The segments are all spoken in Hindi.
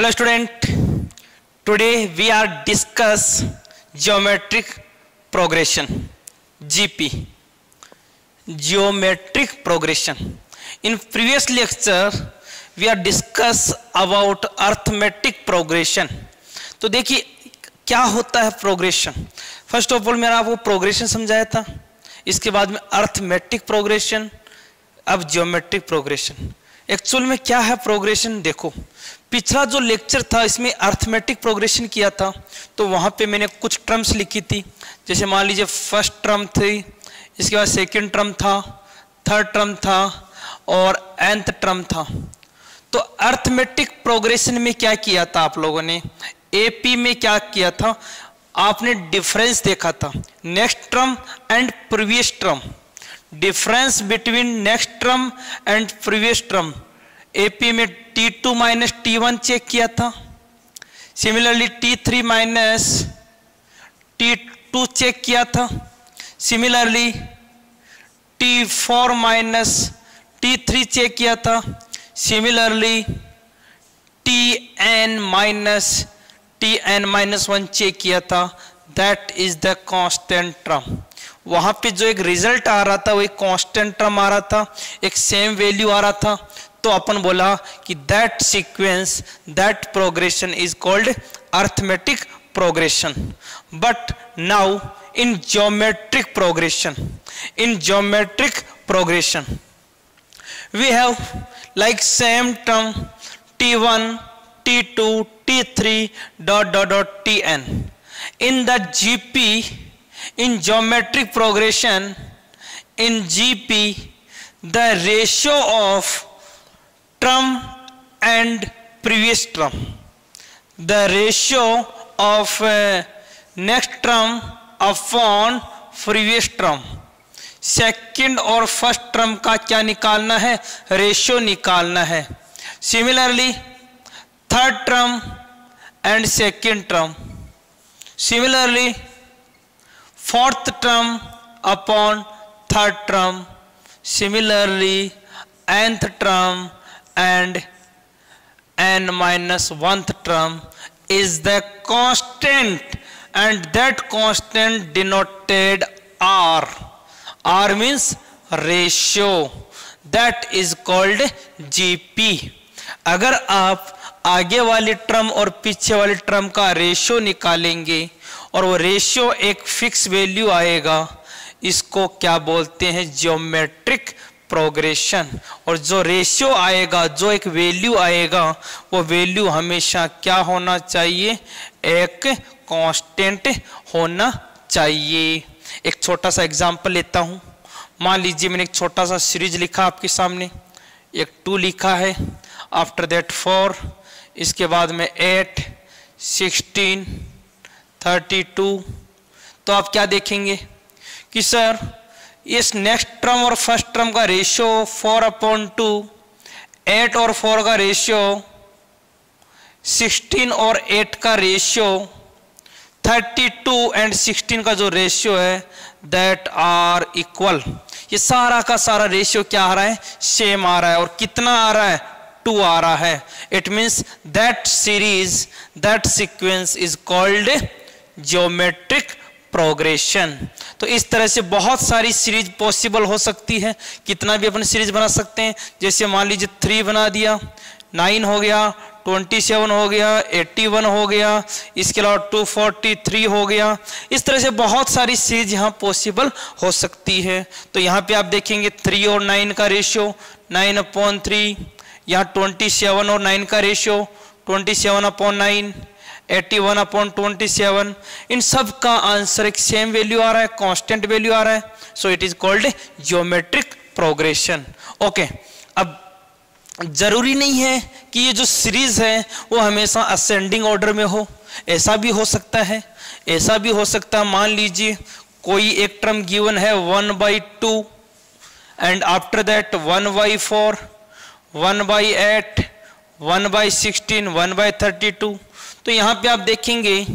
Hello student, today we are discuss geometric progression, GP, geometric progression. In previous lecture we are discuss about arithmetic progression. तो देखिए क्या होता है प्रोग्रेशन. फर्स्ट ऑफ ऑल मैंने आपको प्रोग्रेशन समझाया था, इसके बाद में अर्थमेटिक प्रोग्रेशन, अब ज्योमेट्रिक प्रोग्रेशन. एक्चुअल में क्या है प्रोग्रेशन? देखो पिछला जो लेक्चर था इसमें अर्थमेटिक प्रोग्रेशन किया था, तो वहाँ पे मैंने कुछ टर्म्स लिखी थी. जैसे मान लीजिए फर्स्ट टर्म थी, इसके बाद सेकंड टर्म था, थर्ड टर्म था और nth टर्म था. तो अर्थमेटिक प्रोग्रेशन में क्या किया था आप लोगों ने? एपी में क्या किया था? आपने डिफरेंस देखा था, next term and previous term, difference between next term and previous term. AP में T2 माइनस T1 चेक किया था. Similarly T3 minus T2 check किया था. Similarly T4 minus T3 check किया था. सिमिलरली Tn माइनस 1 चेक किया था. That is the constant term. वहां पे जो एक रिजल्ट आ रहा था वो एक कांस्टेंट टर्म आ रहा था, एक सेम वैल्यू आ रहा था. तो अपन बोला कि that sequence, that progression is called arithmetic progression. But now in geometric progression we have like same term T1, T2, T3 dot Tn. In the GP, in geometric progression, in GP the ratio of term and previous term, the ratio of next term upon previous term, second और फर्स्ट टर्म का क्या निकालना है? रेशियो निकालना है. Similarly third term and second term, similarly fourth term upon third term, similarly nth term and n minus 1th term is the constant, and that constant denoted R. R means ratio, that is called GP. अगर आप आगे वाली टर्म और पीछे वाली टर्म का रेशियो निकालेंगे और वो रेशियो एक फिक्स वैल्यू आएगा, इसको क्या बोलते हैं? Geometric progression. और जो रेशियो आएगा, जो एक वैल्यू आएगा, वो वैल्यू हमेशा क्या होना चाहिए? एक कांस्टेंट होना चाहिए. एक छोटा सा एग्जांपल लेता हूं. मान लीजिए मैंने एक छोटा सा सीरीज लिखा आपके सामने, एक 2 लिखा है, आफ्टर दैट 4, इसके बाद में 8, 16, 32. तो आप क्या देखेंगे कि सर इस नेक्स्ट टर्म और फर्स्ट टर्म का रेशियो 4/2, 8 और 4 का रेशियो, 16 और 8 का रेशियो, 32 एंड 16 का जो रेशियो है दैट आर इक्वल. ये सारा का सारा रेशियो क्या आ रहा है? सेम आ रहा है. और कितना आ रहा है? 2 आ रहा है. It means that series, that sequence is called geometric progression. तो इस तरह से बहुत सारी सीरीज पॉसिबल हो सकती है. कितना भी अपन सीरीज बना सकते हैं. जैसे मान लीजिए 3 बना दिया, 9 हो गया, 27 हो गया, 81 हो गया, इसके अलावा 243 हो गया. इस तरह से बहुत सारी सीरीज यहाँ पॉसिबल हो सकती है. तो यहाँ पे आप देखेंगे 3 और 9 का रेशियो 9/3, यहाँ 27 और 9 का रेशियो 27/9, 81/27. इन सब का आंसर एक सेम वैल्यू आ रहा है, कांस्टेंट वैल्यू आ रहा है. So it is called geometric progression. Okay, अब जरूरी नहीं है कि ये जो सीरीज है वो हमेशा असेंडिंग ऑर्डर में हो. ऐसा भी हो सकता है, ऐसा भी हो सकता है. मान लीजिए कोई एक टर्म गिवन है 1/2 एंड आफ्टर दैट 1/4, 1/8, 1/16, 1/32. तो यहाँ पे आप देखेंगे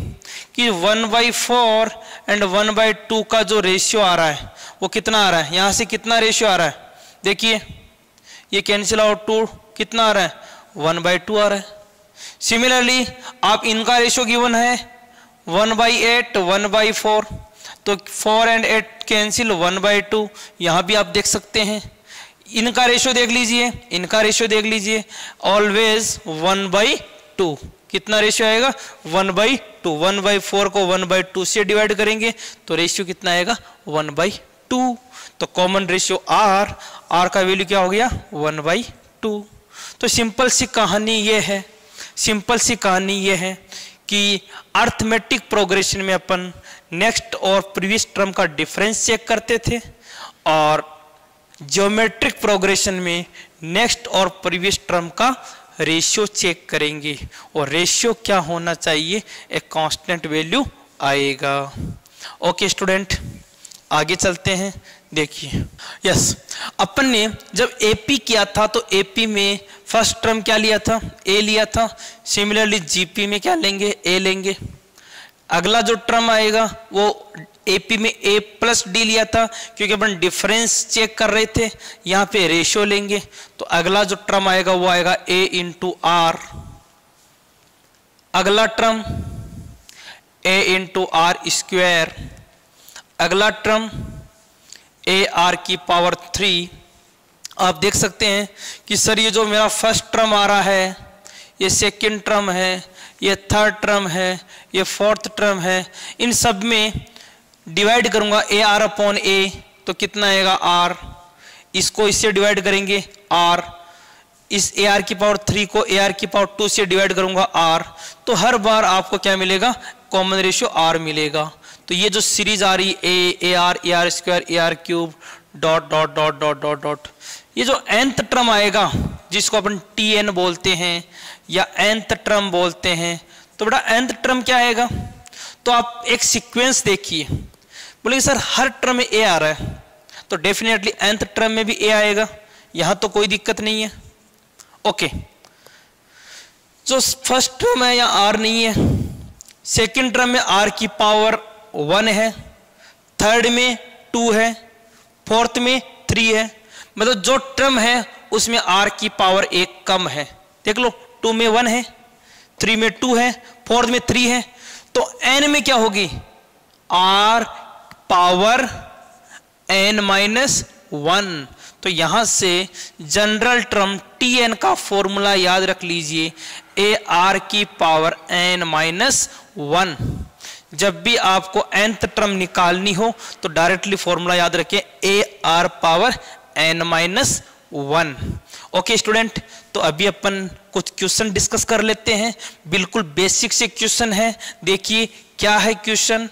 कि 1/4 एंड 1/2 का जो रेशियो आ रहा है वो कितना आ रहा है? यहाँ से कितना रेशियो आ रहा है? देखिए ये कैंसिल आउट 2 कितना आ रहा है? 1/2 आ रहा है. सिमिलरली आप इनका रेशियो गिवन है 1/8 1/4, तो 4 and 8 कैंसिल 1/2, यहाँ भी आप देख सकते हैं। इनका रेशियो देख लीजिए, इनका रेशियो देख लीजिए, ऑलवेज 1/2। कितना रेशियो आएगा 1/2। 1/4 को 1/2 से डिवाइड करेंगे तो रेशियो कितना आएगा 1/2। तो कॉमन रेशियो आर का वैल्यू क्या हो गया 1/2। तो सिंपल सी कहानी ये है, सिंपल सी कहानी ये है कि अर्थमेटिक प्रोग्रेशन में अपन नेक्स्ट और प्रीवियस टर्म का डिफरेंस चेक करते थे, और ज्योमेट्रिक प्रोग्रेशन में नेक्स्ट और प्रीवियस टर्म का रेशियो चेक करेंगे, और रेशियो क्या होना चाहिए, एक कांस्टेंट वैल्यू आएगा। ओके स्टूडेंट, आगे चलते हैं। देखिए यस, अपन ने जब एपी किया था तो एपी में फर्स्ट टर्म क्या लिया था, ए लिया था। सिमिलरली जीपी में क्या लेंगे, ए लेंगे। अगला जो टर्म आएगा वो एपी में ए प्लस डी लिया था, क्योंकि अपन डिफरेंस चेक कर रहे थे, यहाँ पे रेशियो लेंगे। तो अगला जो टर्म आएगा वो आएगा ए इंटू आर। अगला term a into r square. अगला टर्म ए आर की पावर 3। आप देख सकते हैं कि सर ये जो मेरा फर्स्ट टर्म आ रहा है, ये सेकंड टर्म है, ये थर्ड टर्म है, ये फोर्थ टर्म है, इन सब में डिवाइड करूंगा ए आर अपॉन ए, तो कितना आएगा आर। इसको इससे डिवाइड करेंगे आर, इस ए आर की पावर 3 को ए आर की पावर 2 से डिवाइड करूंगा आर, तो हर बार आपको क्या मिलेगा, कॉमन रेशियो आर मिलेगा। तो ये जो सीरीज आ रही A R square A R cube dot dot dot dot dot dot, ये जो nth टर्म आएगा जिसको अपन tn बोलते हैं या nth टर्म बोलते हैं, तो बेटा nth टर्म क्या आएगा। तो आप एक सीक्वेंस देखिए, बोलेंगे सर हर टर्म में ए आ रहा है, तो डेफिनेटली nth टर्म में भी ए आएगा, यहां तो कोई दिक्कत नहीं है। ओके, जो फर्स्ट टर्म है या आर नहीं है, सेकंड टर्म में आर की पावर 1 है, थर्ड में 2 है, फोर्थ में 3 है, मतलब जो टर्म है उसमें आर की पावर 1 कम है। देख लो, 2 में 1 है, 3 में 2 है, फोर्थ में 3 है, तो n में क्या होगी, आर पावर n-1। तो यहां से जनरल टर्म tn का फॉर्मूला याद रख लीजिए, ए आर की पावर n-1। जब भी आपको nth टर्म निकालनी हो तो डायरेक्टली फॉर्मूला याद रखें, A R power n-1। Okay student, तो अभी अपन कुछ क्वेश्चन डिस्कस कर लेते हैं, बिल्कुल बेसिक से क्वेश्चन है। देखिए क्या है क्वेश्चन।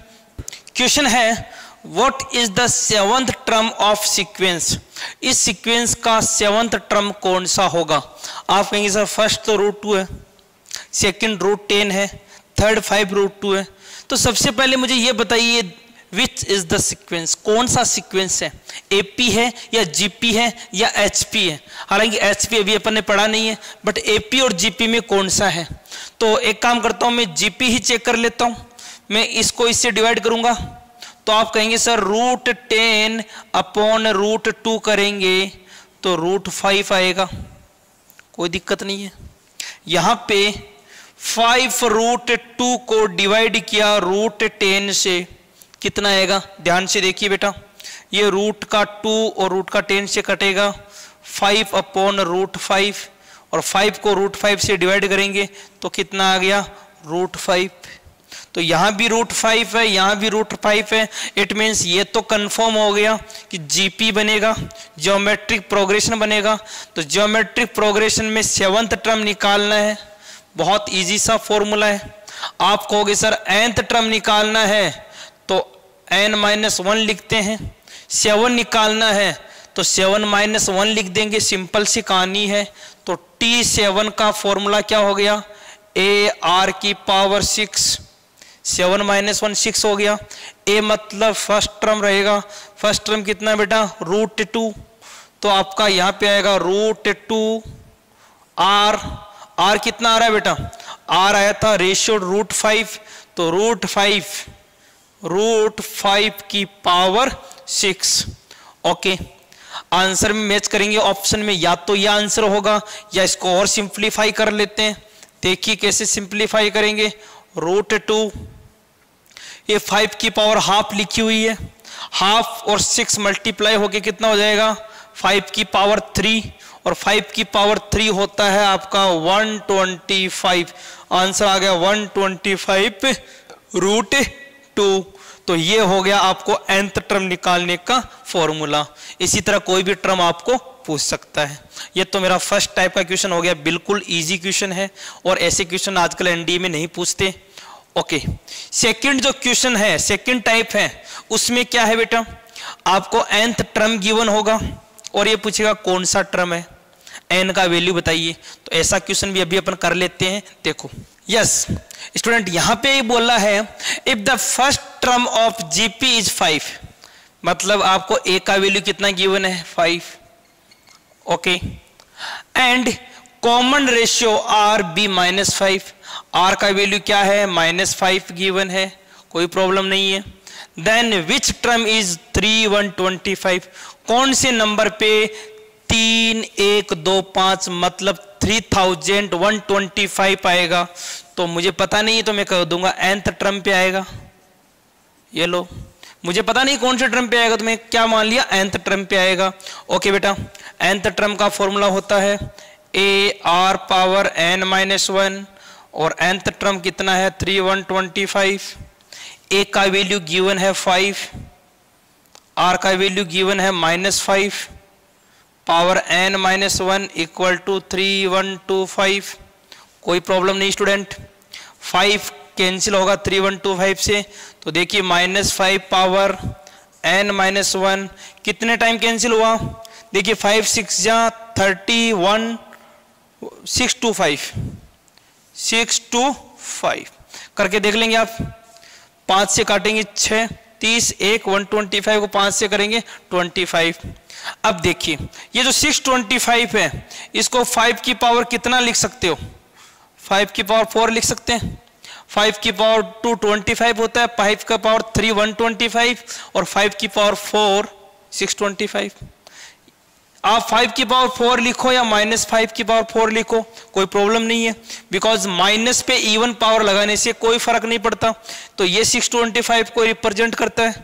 क्वेश्चन है what is the 7th term of sequence. इस सीक्वेंस का 7th टर्म कौन सा होगा। आप कहेंगे सर फर्स्ट तो √2 है, सेकंड √10 है, थर्ड 5√2 है। तो सबसे पहले मुझे ये बताइए विच इज द सीक्वेंस, कौन सा सीक्वेंस है, एपी है या जीपी है या एचपी है। हालांकि एचपी अभी अपन ने पढ़ा नहीं है, बट एपी और जीपी में कौन सा है। तो एक काम करता हूं, मैं जीपी ही चेक कर लेता हूं, मैं इसको इससे डिवाइड करूंगा, तो आप कहेंगे सर √10 अपॉन √2 करेंगे तो √5 आएगा, कोई दिक्कत नहीं है। यहां पे 5√2 को डिवाइड किया √10 से, कितना आएगा, ध्यान से देखिए बेटा, ये रूट का 2 और रूट का 10 से कटेगा, 5 अपॉन √5, और 5 को √5 से डिवाइड करेंगे तो कितना आ गया √5। तो यहां भी √5 है, यहां भी √5 है। इट मीन्स ये तो कंफर्म हो गया कि जीपी बनेगा, ज्योमेट्रिक प्रोग्रेशन बनेगा। तो ज्योमेट्रिक प्रोग्रेशन में 7th टर्म निकालना है, बहुत इजी सा फॉर्मूला है। आप कहोगे सर nth टर्म निकालना है तो n-1 लिखते हैं, 7 निकालना है तो 7-1 लिख देंगे, सिंपल सी कहानी है। तो T7 का फॉर्मूला क्या हो गया, ए आर की पावर 6, 7-1 6 हो गया। ए मतलब फर्स्ट टर्म रहेगा, फर्स्ट टर्म कितना बेटा √2, तो आपका यहाँ पे आएगा √2 आर। आर कितना आ रहा है बेटा, आर आया था रेशियो √5, तो √5 की पावर 6। ओके, आंसर में मैच करेंगे ऑप्शन में, या तो यह आंसर होगा या इसको और सिंप्लीफाई कर लेते हैं। देखिए कैसे सिंप्लीफाई करेंगे। √2, ये 5 की पावर हाफ लिखी हुई है, हाफ और 6 मल्टीप्लाई होके कितना हो जाएगा 5 की पावर 3, और 5 की पावर 3 होता है आपका 125। आंसर आ गया 125 √2। तो ये हो गया आपको nth टर्म निकालने का फॉर्मूला। इसी तरह कोई भी टर्म आपको पूछ सकता है। ये तो मेरा फर्स्ट टाइप का क्वेश्चन हो गया, बिल्कुल इजी क्वेश्चन है और ऐसे क्वेश्चन आजकल एनडीए में नहीं पूछते। ओके, सेकंड जो क्वेश्चन है, सेकंड टाइप है, उसमें क्या है बेटा, आपको nth टर्म गिवन होगा और ये पूछेगा कौन सा टर्म है, n का वैल्यू बताइए। तो ऐसा क्वेश्चन भी अभी अपन कर लेते हैं। देखो यस स्टूडेंट, यहां पे बोला है if the first term of GP is 5, मतलब आपको a का वैल्यू कितना गिवन है 5। Okay, and common ratio r be -5, r का वैल्यू क्या है -5 गिवन है, कोई प्रॉब्लम नहीं है। देन विच टर्म इज 3, 125, कौन से नंबर पे 3, 1, 2, 5 मतलब 3125 आएगा। तो मुझे पता नहीं है तो मैं कह दूंगा nth टर्म पे आएगा। ये लो, मुझे पता नहीं कौन से टर्म पे आएगा तो मैं क्या मान लिया nth टर्म पे आएगा। ओके बेटा, nth टर्म का फॉर्मूला होता है AR पावर n-1 और nth टर्म कितना है 3125। A का वैल्यू गिवन है 5, R का वैल्यू गिवन है -5, पावर n-1 इक्वल टू 3125। कोई प्रॉब्लम नहीं स्टूडेंट, 5 कैंसिल होगा 3125 से, तो देखिए -5 पावर n-1 कितने टाइम कैंसिल हुआ, देखिए 5 6 जा 31, 625 करके देख लेंगे आप। 5 से काटेंगे 6, 30, 1 125 को 5 से करेंगे 25। अब देखिए ये जो 625 है इसको 5 की पावर कितना लिख सकते हो, 5 की पावर 4 लिख सकते हैं। 5 की पावर 2 25 होता है, 5 का पावर 3 125 और 5 की पावर 4 625। आप 5 की पावर 4 लिखो या -5 की पावर 4 लिखो, कोई प्रॉब्लम नहीं है, बिकॉज माइनस पे इवन पावर लगाने से कोई फर्क नहीं पड़ता। तो ये 625 को रिप्रेजेंट करता है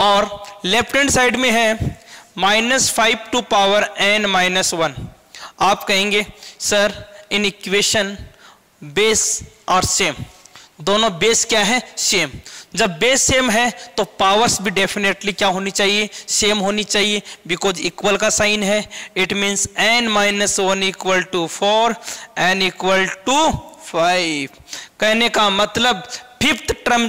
और लेफ्ट हैंड साइड में है -5 टू पावर n-1। आप कहेंगे सर इन इक्वेशन बेस और सेम, दोनों बेस क्या है सेम। जब बेस सेम है तो पावर्स भी डेफिनेटली क्या होनी चाहिए सेम होनी चाहिए, बिकॉज इक्वल का साइन है। It means n-1 equal to 4, n equal to 5। कहने का मतलब फिफ्थ टर्म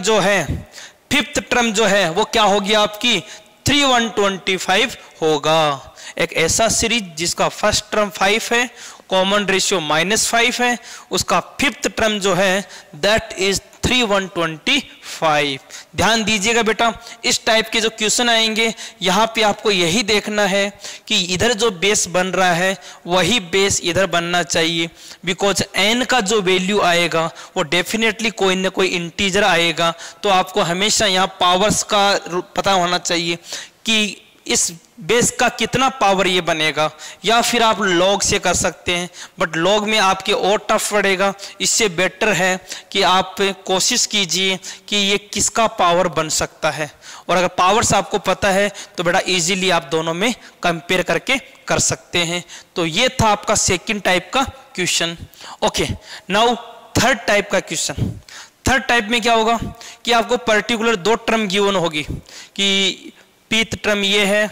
जो है वो क्या होगी आपकी 3125 होगा। एक ऐसा सीरीज जिसका फर्स्ट टर्म 5 है, कॉमन रेशियो -5 है, उसका फिफ्थ टर्म जो है दैट इज 3125। ध्यान दीजिएगा बेटा, इस टाइप के जो क्वेश्चन आएंगे यहाँ पे आपको यही देखना है कि इधर जो बेस बन रहा है वही बेस इधर बनना चाहिए, बिकॉज n का जो वैल्यू आएगा वो डेफिनेटली कोई ना कोई इंटीजर आएगा। तो आपको हमेशा यहाँ पावर्स का पता होना चाहिए कि इस बेस का कितना पावर ये बनेगा, या फिर आप लॉग से कर सकते हैं, बट लॉग में आपके और टफ पड़ेगा। इससे बेटर है कि आप कोशिश कीजिए कि ये किसका पावर बन सकता है, और अगर पावर्स आपको पता है तो बेटा इजीली आप दोनों में कंपेयर करके कर सकते हैं। तो ये था आपका सेकंड टाइप का question. Okay, now third type का क्वेश्चन। थर्ड टाइप में क्या होगा कि आपको पर्टिकुलर 2 टर्म गिवन होगी कि पीथ टर्म ये है,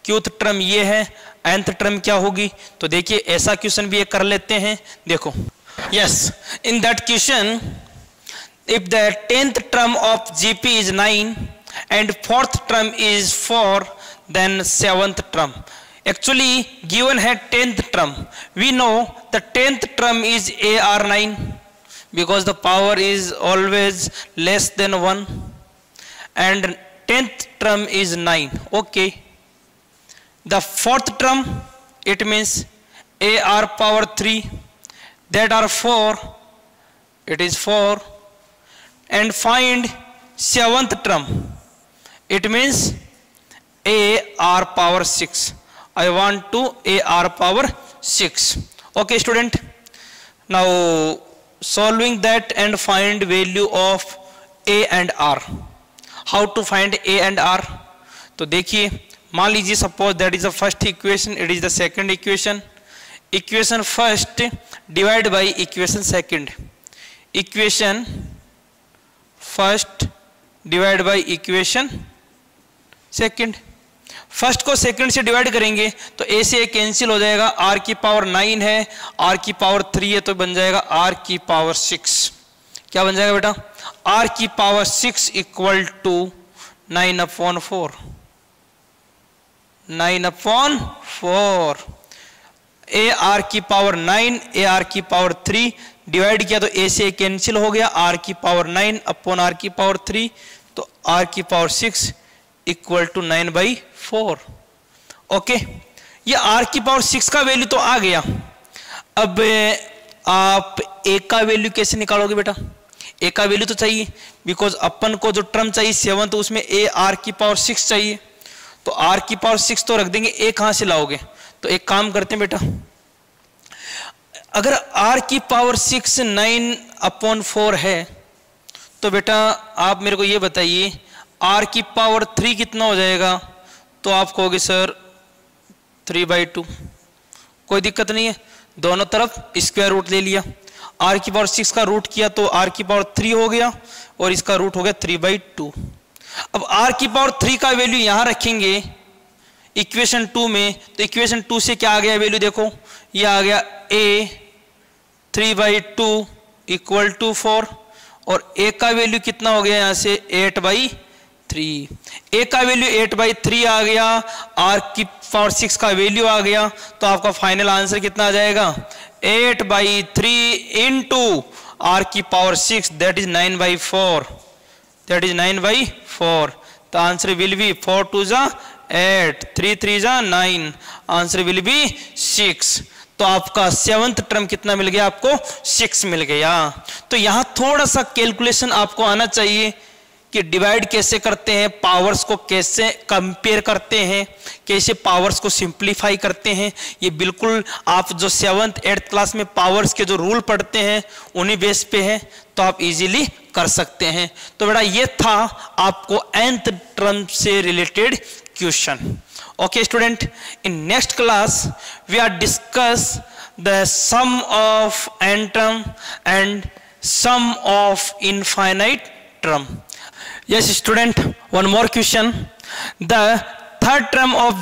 क्यूथ टर्म ये है, nth टर्म क्या होगी। तो देखिए ऐसा क्वेश्चन भी कर लेते हैं। देखो yes, in that question if the 10th term of GP is 9 and 4th term is 4, then 7th term. Actually given है 10th term, we know the 10th term is AR9 because the power is always less than 1 and 10th term is 9. Okay, the 4th term it means AR power 3, that are 4, it is 4, and find 7th term, it means AR power 6. I want to AR power 6. Okay student, now solving that and find value of a and r. How to find a and r? तो देखिए, मान लीजिए suppose that is the first equation, it is the second equation. Equation first divide by equation second. Equation first divide by equation second. First को सेकंड से डिवाइड करेंगे तो ए से ए कैंसिल हो जाएगा. आर की पावर 9 है, आर की पावर 3 है, तो बन जाएगा आर की पावर 6. क्या बन जाएगा बेटा? आर की power 6 equal to 9/4. 9/4. A r की पावर 9, ए आर की पावर 3 डिवाइड किया तो ए से कैंसिल हो गया. आर की पावर 9 अपॉन आर की पावर 3, तो आर की पावर 6 इक्वल टू 9/4. ओके, ये आर की पावर 6 का वैल्यू तो आ गया. अब आप ए का वैल्यू कैसे निकालोगे बेटा? ए का वैल्यू तो चाहिए, बिकॉज अपन को जो टर्म चाहिए 7, तो उसमें ए आर की पावर 6 चाहिए. तो आर की पावर 6 तो रख देंगे, ए कहां से लाओगे? तो एक काम करते हैं बेटा, अगर आर की पावर 6 9/4 है तो बेटा आप मेरे को ये बताइए आर की पावर 3 कितना हो जाएगा? तो आप कहोगे सर 3/2. कोई दिक्कत नहीं है, दोनों तरफ स्क्वायर रूट ले लिया. आर की पावर 6 का रूट किया तो आर की पावर 3 हो गया और इसका रूट हो गया 3/2. अब आर की पावर 3 का वैल्यू यहां रखेंगे इक्वेशन 2 में, तो इक्वेशन 2 से क्या आ गया वैल्यू? देखो ये आ गया a 3/2 इक्वल टू 4, और a का वैल्यू कितना हो गया यहां से? 8/3. a का वैल्यू 8/3 आ गया, r की पावर 6 का वैल्यू आ गया, तो आपका फाइनल आंसर कितना आ जाएगा? 8/3 इंटू r की power 6, that is 9/4. That is 9/4. The answer will be 4 2 जा 8, 3 3 जा 9. Answer will be 6. तो आपका 7th टर्म कितना मिल गया? आपको 6 मिल गया. तो यहां थोड़ा सा कैलकुलेशन आपको आना चाहिए कि डिवाइड कैसे करते हैं, पावर्स को कैसे कंपेयर करते हैं, कैसे पावर्स को सिंप्लीफाई करते हैं. ये बिल्कुल आप जो 7th 8th क्लास में पावर्स के जो रूल पढ़ते हैं उन्हीं बेस पे है, तो आप इजीली कर सकते हैं. तो बेटा ये था आपको nth टर्म से related question. Okay student, in next class we are discuss the sum of n term and sum of infinite term. Yes student, one more question. The third term of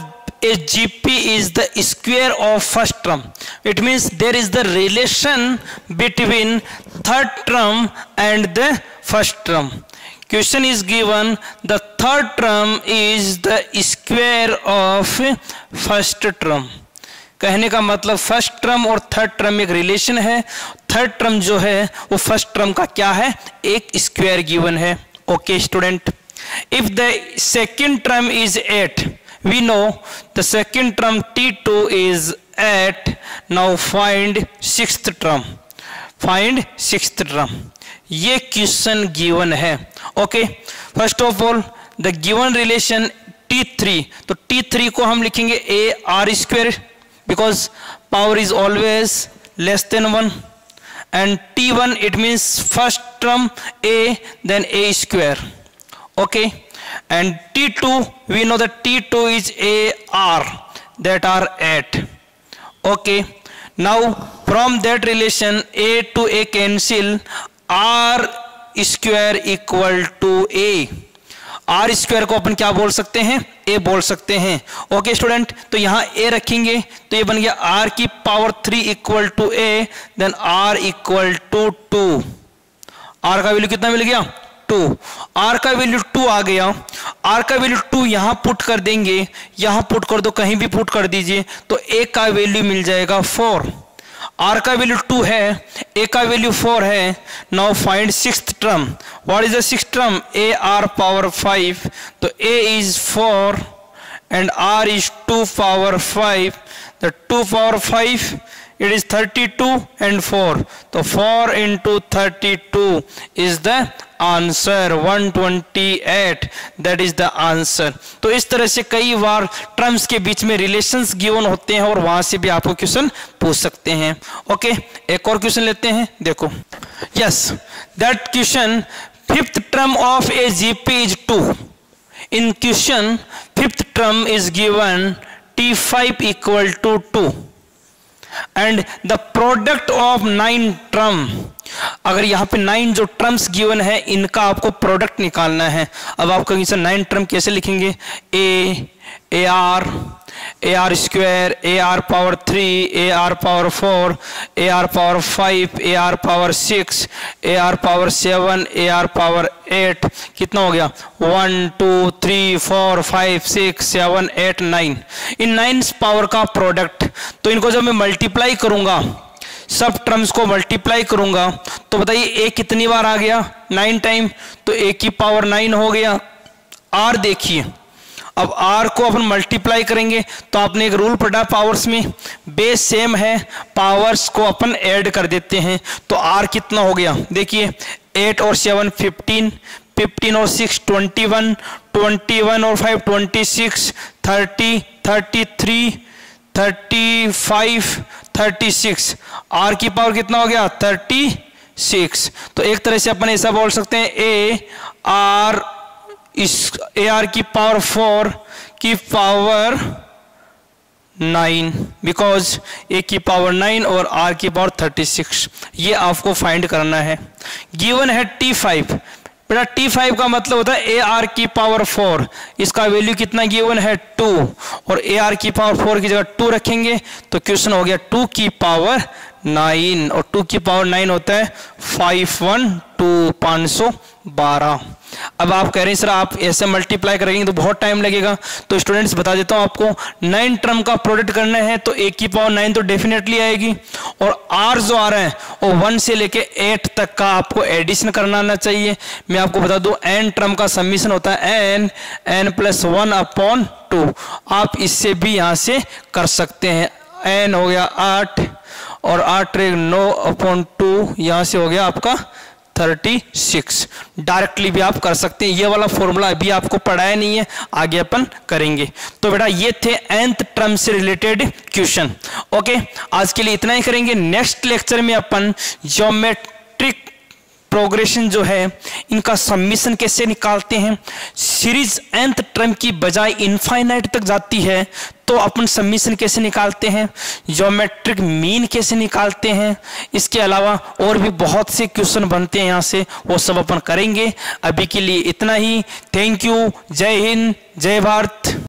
a GP is the square of first term. It means there is the relation between third term and the first term. Question is given, the third term is the square of first term. कहने का मतलब फर्स्ट टर्म और थर्ड टर्म में एक रिलेशन है. थर्ड टर्म जो है वो फर्स्ट टर्म का क्या है? एक स्क्वायर गिवन है. Okay student, if the second term is 8, we know the second term t2 is 8. Now find sixth term. Find sixth term. ये क्वेश्चन गिवन है. Okay, first of all the given relation t3, तो t3 को हम लिखेंगे a r square, because power is always less than 1. And t1 it means first term a then a square. Okay, and t2 we know that t2 is a r, that are 8. Okay, now from that relation a to a cancel, r square equal to a. r square को अपन क्या बोल सकते हैं? a बोल सकते हैं. ओके स्टूडेंट, तो यहाँ a रखेंगे तो ये बन गया r की power 3 equal to a, then r equal to 2. r का वैल्यू कितना मिल गया? 2. r का वैल्यू 2 आ गया. r का वैल्यू 2 यहां पुट कर देंगे, यहां पुट कर दो, कहीं भी पुट कर दीजिए, तो a का वैल्यू मिल जाएगा 4. r का वैल्यू 2 है, a का वैल्यू 4 है. Now find sixth term. What is the sixth term? a r power 5. तो a is 4 and r is 2 power 5. The 2 power 5 it is 32 and 4. So 4 into 32 is the answer 128, that is the answer. तो इस तरह से कई बार टर्म्स के बीच में रिलेशंस गिवन होते हैं और वहां से भी आपको क्वेश्चन पूछ सकते हैं। ओके, एक और क्वेश्चन लेते हैं, देखो। Yes, that question fifth term of A GP is 2। In question fifth term is given T5 equal to 2 and the product of 9 term, अगर यहाँ पे 9 जो टर्म्स गिवन है इनका आपको प्रोडक्ट निकालना है। अब आप कहेंगे सर 9 टर्म कैसे लिखेंगे? A R square, A R power 3, A R power 4, A R power 5, A R power 6, A R power 7, A R power 8, कितना हो गया? 1 2 3 4 5 6 7 8 9। इन 9 पावर का प्रोडक्ट, तो इनको जब मैं मल्टीप्लाई करूंगा, सब टर्म्स को मल्टीप्लाई करूंगा, तो बताइए ए कितनी बार आ गया? 9 टाइम, तो ए की पावर 9 हो गया। आर देखिए, अब आर को अपन मल्टीप्लाई करेंगे तो आपने एक रूल पढ़ा पावर्स में, बेस सेम है, पावर्स को अपन ऐड कर देते हैं, तो आर कितना हो गया? देखिए 8 और 7 15, 15 और 6 21, 21 और 5 26, 30, 33, 35, 36। आर की पावर कितना हो गया? 36। तो एक तरह से अपन ऐसा बोल सकते हैं ए आर की पावर 4 की पावर 9, बिकॉज ए की पावर 9 और आर की पावर 36। ये आपको फाइंड करना है। गिवन है T5, बेटा T5 का मतलब होता है ए आर की पावर 4, इसका वैल्यू कितना गिवन है? 2, और ए आर की पावर 4 की जगह 2 रखेंगे तो क्वेश्चन हो गया 2 की पावर 9, और 2 की पावर 9 होता है 512, 512। अब आप कह रहे हैं सर आप ऐसे मल्टीप्लाई करेंगे तो बहुत टाइम लगेगा, तो स्टूडेंट्स बता देता हूं आपको, 9 टर्म का प्रोडक्ट करना है तो ए की पावर 9 तो डेफिनेटली आएगी, और आर जो आ रहा है वो 1 से लेके 8 तक का आपको एडिशन करना आना चाहिए। मैं आपको बता दूं एन टर्म का समीशन होता है n + 1/2। आप इससे भी यहां से कर सकते हैं। n हो गया 8 और 8 9/2, यहां से हो गया आपका 36। डायरेक्टली भी आप कर सकते हैं, ये वाला फॉर्मूला अभी आपको पढ़ाया नहीं है, आगे अपन करेंगे। तो बेटा ये थे nth टर्म से रिलेटेड क्वेश्चन। ओके, आज के लिए इतना ही करेंगे। नेक्स्ट लेक्चर में अपन ज्योमेट्रिक प्रोग्रेशन जो है इनका समीशन कैसे निकालते हैं, सीरीज nth टर्म की बजाय इनफाइनाइट तक जाती है तो अपन समीशन कैसे निकालते हैं, ज्योमेट्रिक मीन कैसे निकालते हैं, इसके अलावा और भी बहुत से क्वेश्चन बनते हैं यहाँ से, वो सब अपन करेंगे। अभी के लिए इतना ही। Thank you. जय हिंद, जय भारत।